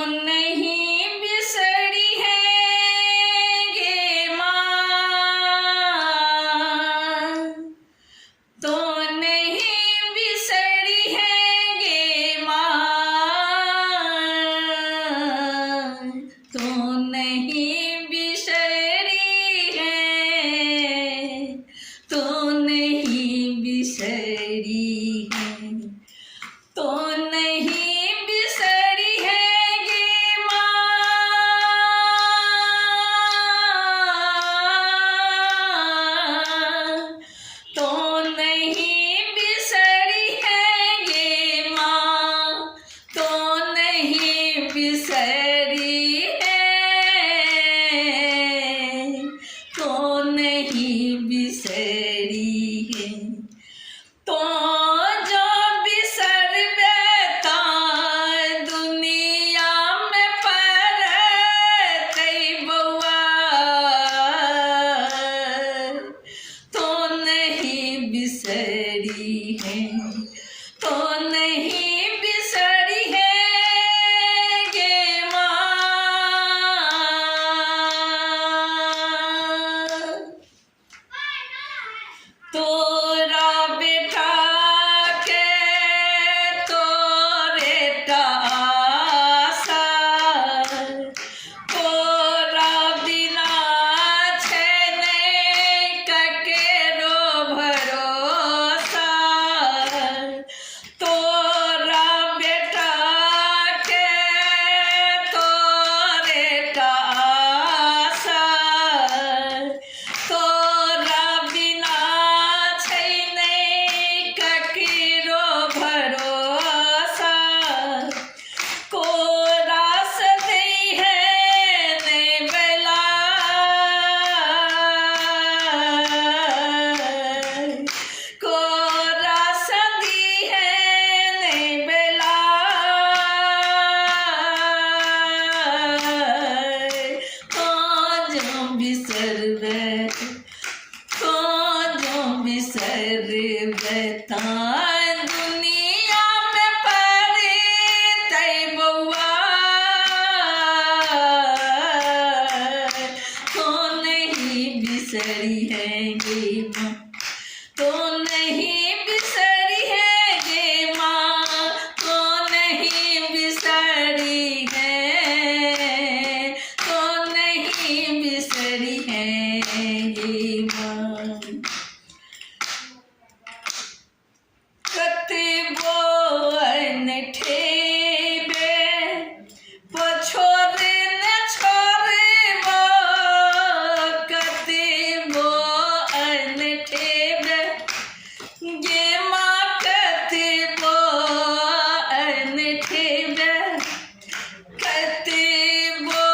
नहीं बिसरी है गे माँ, तो नहीं बिसरी है गे माँ, तो नहीं बिसरी है, तो नहीं बिसरी है, तो नहीं बिसरी है गे माँ, तो नहीं बिसरी है गे माँ, तो नहीं बिसरी है, तो नहीं बिसरी है। तो जो बिसर बेता दुनिया में परतई बउआ, तो नहीं बिसरी है, तो नहीं बिसरी है गे माँ। तोरा बेटा के तोरे आशा, तोरा बिना छै नहीं ककरो भरोसा, तोरा बेटा के तोरे आशा, तोरा बिना छै नहीं ककरो भरोसा, कोरा से दै है नहीं बेला, कोरा से दी है नहीं बेला, तो जो बिसरबे, तो जो बिसरबे ता दुनिया में परतई बउआ, तो नहीं बिसरी है गे माँ, तो नहीं बिसरी है गे माँ, तो नहीं बिसरी है, तो नहीं बिसरी है गे माँ। कतबो अनठेबे पछोरे न छोड़बो, कतबो अनठेबे गे माँ, कतबो अनठेबे, कतबो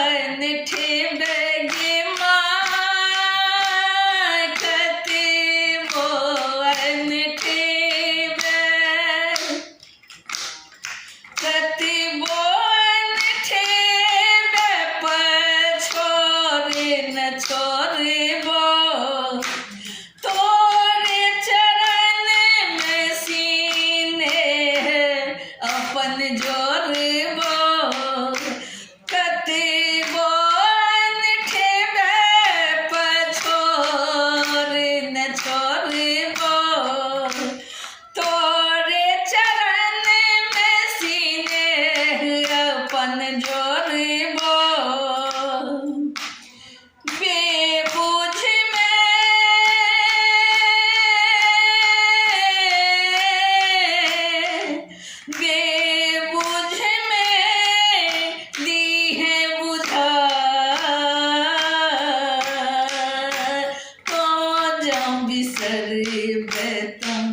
अनठेबे गे माँ, कतबो अनठेबे, कतबो अनठेबे पछोरे न छोड़बो, तोरे चरण में सीने अपन जोड़बो, कतबो अनठेबे पछोरे न छोड़बो, तोरे चरण में सीने अपन जोड़बो। बेबूझ में, बेबूझ में दी है बुझा, तो जब बिसरबे तुम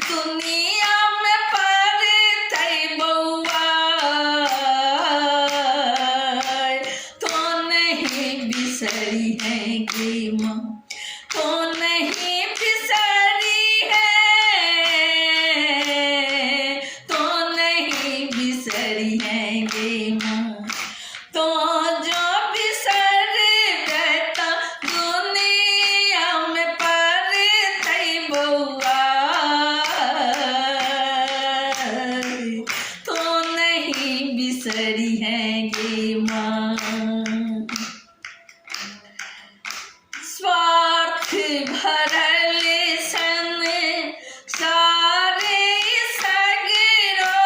दुनिया में परतई बउआ, तो नहीं बिसरी है गे माँ, तो नहीं बिसरी है, तो नहीं बिसरी है गे माँ, तो जो बिसरबे ता दुनिया में परतई बउआ, बिसरी है। गे माँ। स्वार्थ भरल संसारे सगरो,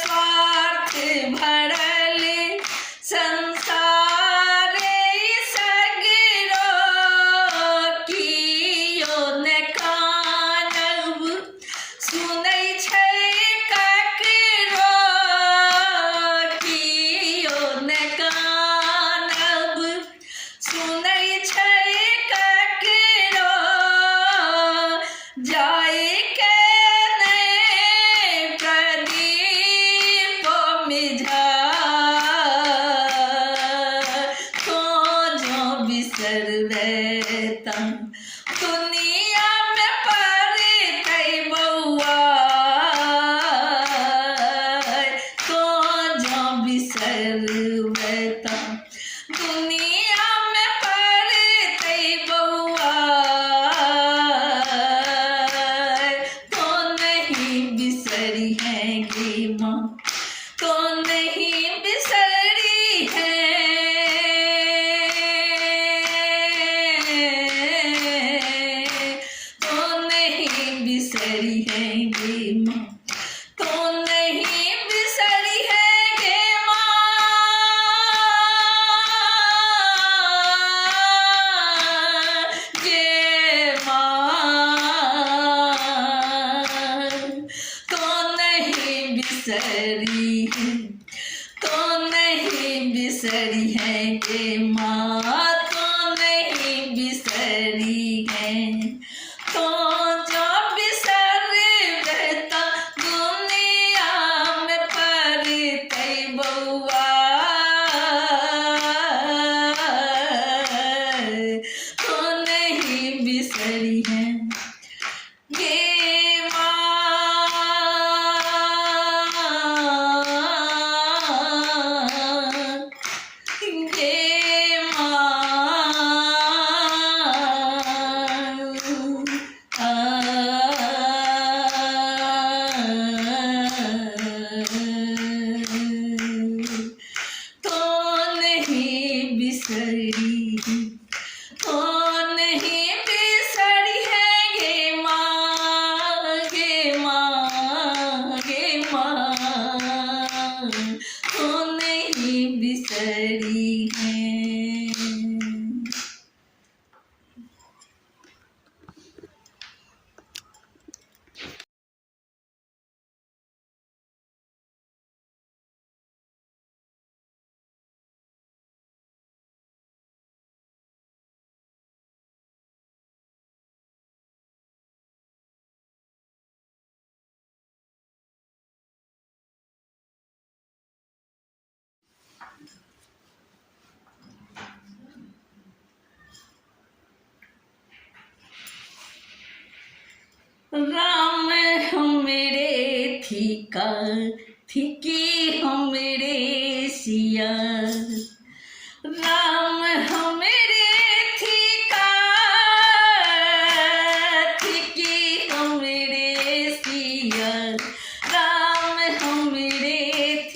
स्वार्थ भरल संसारे सगरो, कियो ने कानब सुनै छै ककरो, कियो ने कानब सुनै छै ककरो, जाय के नै प्रदीप मिझा, तो जो बिसरबै तम दुनिया में पड़तै बौआ, तो जो बिसरबै तम दुनिया में पड़तै बौआ, तो नहीं बिसरी है गे माँ, तो नहीं बिसरी है, तो नहीं बिसरी है गे माँ, तो नहीं बिसरी है गे माँ, गे माँ, तो नहीं बिसरी है, तो नहीं बिसरी है गे माँ, तो नहीं बिसरी है, तो जो बिसरबै त दुनिया में पड़तै बौआ, तो नहीं बिसरी है गे तो नहीं बिसरी, तो नहीं बिसरी है गे माँ, गे माँ, गे माँ, तो नहीं बिसरी है। राम हमरे थिका थिकी हमरे सिया, राम हमरे थिका थिकी हमरे सिया, राम हमरे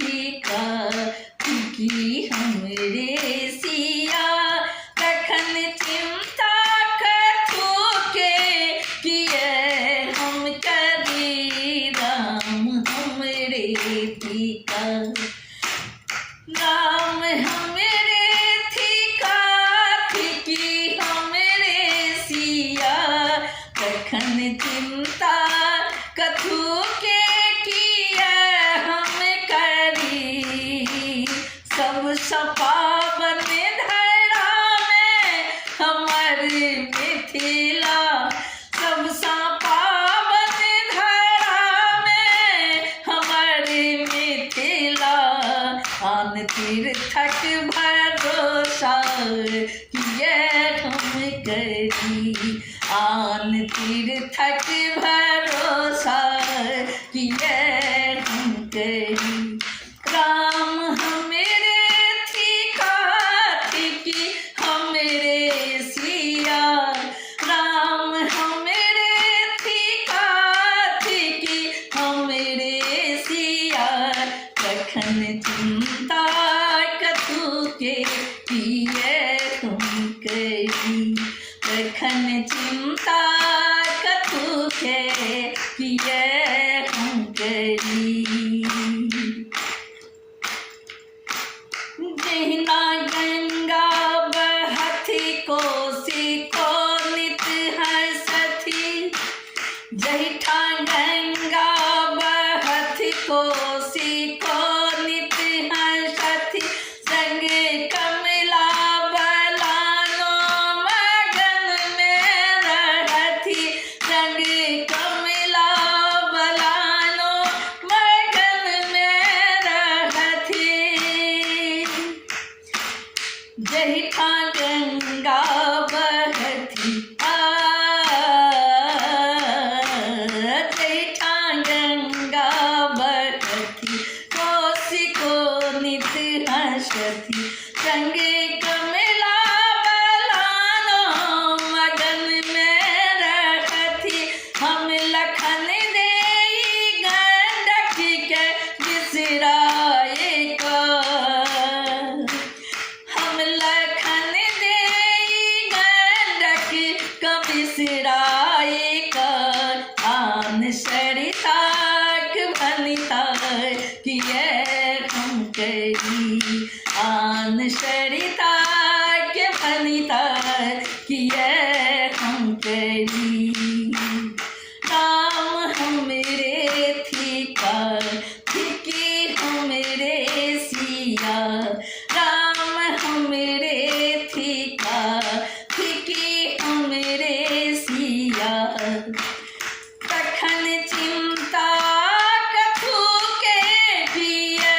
थिका थिकी हमरे सिया, कखन चिंता कथू के किए हम करी, राम हमरे थिका, राम हमरे थिका थिकी हमरे सिया, कखन चिंता कथू के किए हम करी, सब सपावन धरा में हमर मिथिला, सब सपावन धरा में हमर मिथिला, आन तीर्थक भरोसा किए हम करी, आन तीर्थक भरोसा किए हम करी, राम हमरे थिका थिकी हमरे सिया, राम लखन चिंता कथु के किए हम करी। जहिना गंगा बहती कोसी को नित हंसती, जहिठा गंगा बहती कोसी को नित हंसती, संग कमला बलानो मगन में रहती, संग कमला बलानो मगन में रहती। जहिठा गंगा बहती जहिठा गंगा बहती कोसी को नित हंसती, संग कमला बलानो मगन में रहती। हम लखन देई गंडक के बिसराए का, हम लखन देई गंडक का बिसराए का। आन सरिता वनिता किए हम करी, आन सरिता के वनिता किए हम करी। राम हमरे थीका थीकी हमरे सिया, राम हमरे थीका थीकी हमरे सिया। तखन चिंता कथु के किए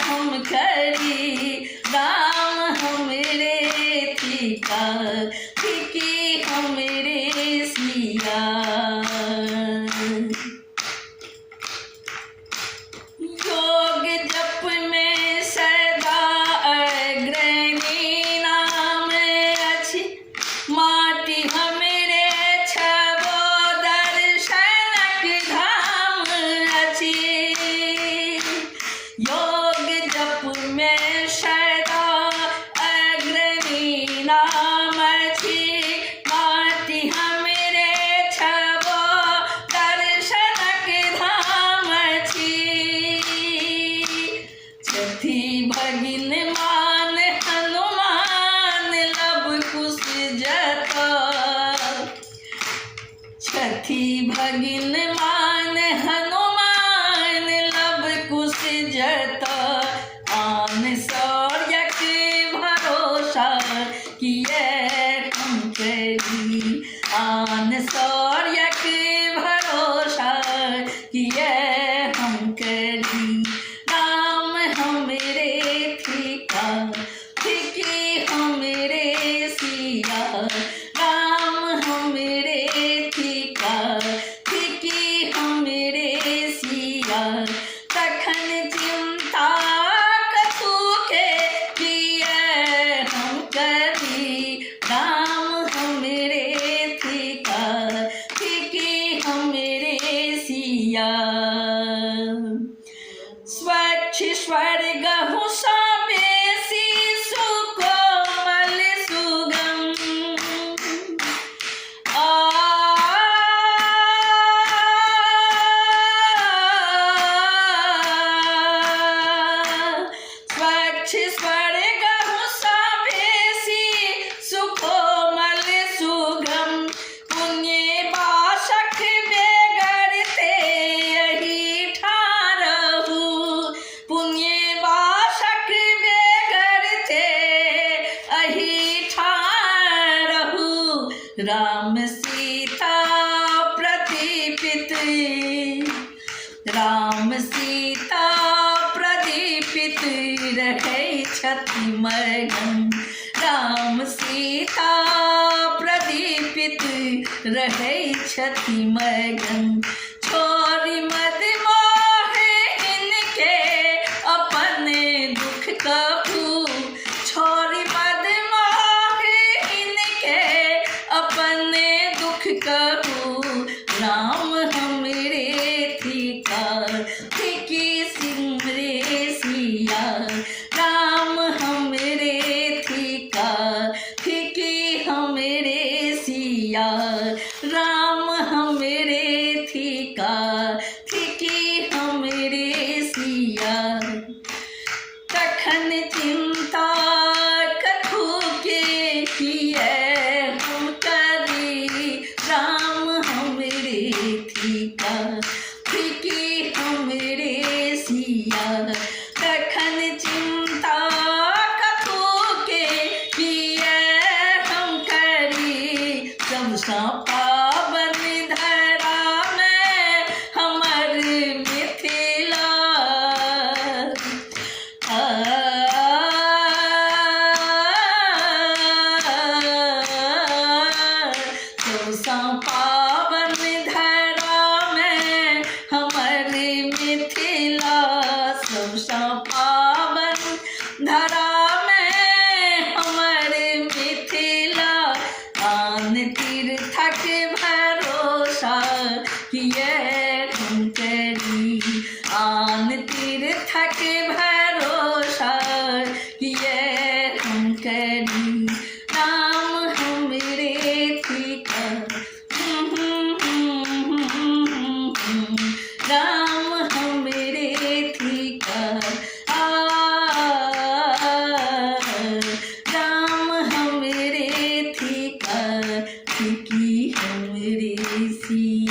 हम करी, राम हमरे थीका थीकी हमरे सिया। योग जप में सदा अग्रणी नाम अछि, माटी हमरे छबो दर्शनक धाम अछि। योग जप में सदा अग्रणी नाम अछि, माटी हमरे छबो दर्शनक धाम अछि। छथि भगिन मान हनुमान लब कुश जता, छथि भगिन मान हनुमान लब कुश जता। आन शौर्यक भरोसा किए हम करी, आन शौर्यक भरोसा किए हम करी। राम हमरे थीका थीकी हमरे सिया, राम हमरे थीका थीकी हमरे सिया। तखन चिंता कथु के किए हम करी, राम हमरे थीका थीकी हमरे सिया। स्वच्छ स्वर्ग हुसा बेसी सुकोमल सुगम, स्वच्छ स्वर्ग हुसा बेसी सुकोमल सुगम। पुण्य बाशक बेगरते यही ठारहु, पुण्य बाशक बेगरते यही ठारहु। राम सीता प्रदीपित, राम सीता प्रदीपित रहे छति मगन, राम सीता प्रदीपित रहे छति मगन। छोरी मद मोह इनके अपने दुख कहू, छोरी मद मोह इनके अपने दुख कहू। राम हमरे थीका थीकी सिमरे सिया, राम हमरे थीका थीकी हमरे सिया। सिया राम हमरे थीका थीकी हमरे सिया कखन चिंता कथू के किए हम करी राम हमरे थीका थीकी हमरे सिया कखन चिंता कथू के किए हम करी सब सा पावन धरा में हमर मिथिला सबसा पावन धरा में हमर मिथिला सबसा पावन धरा में हमर मिथिला आन तीर्थक भरोसा किए हम करी आन तीर्थक भरोसा किए हम करी राम हमरे थीका राम हमरे थीका राम हमरे थीका थीकी हमरे सिया।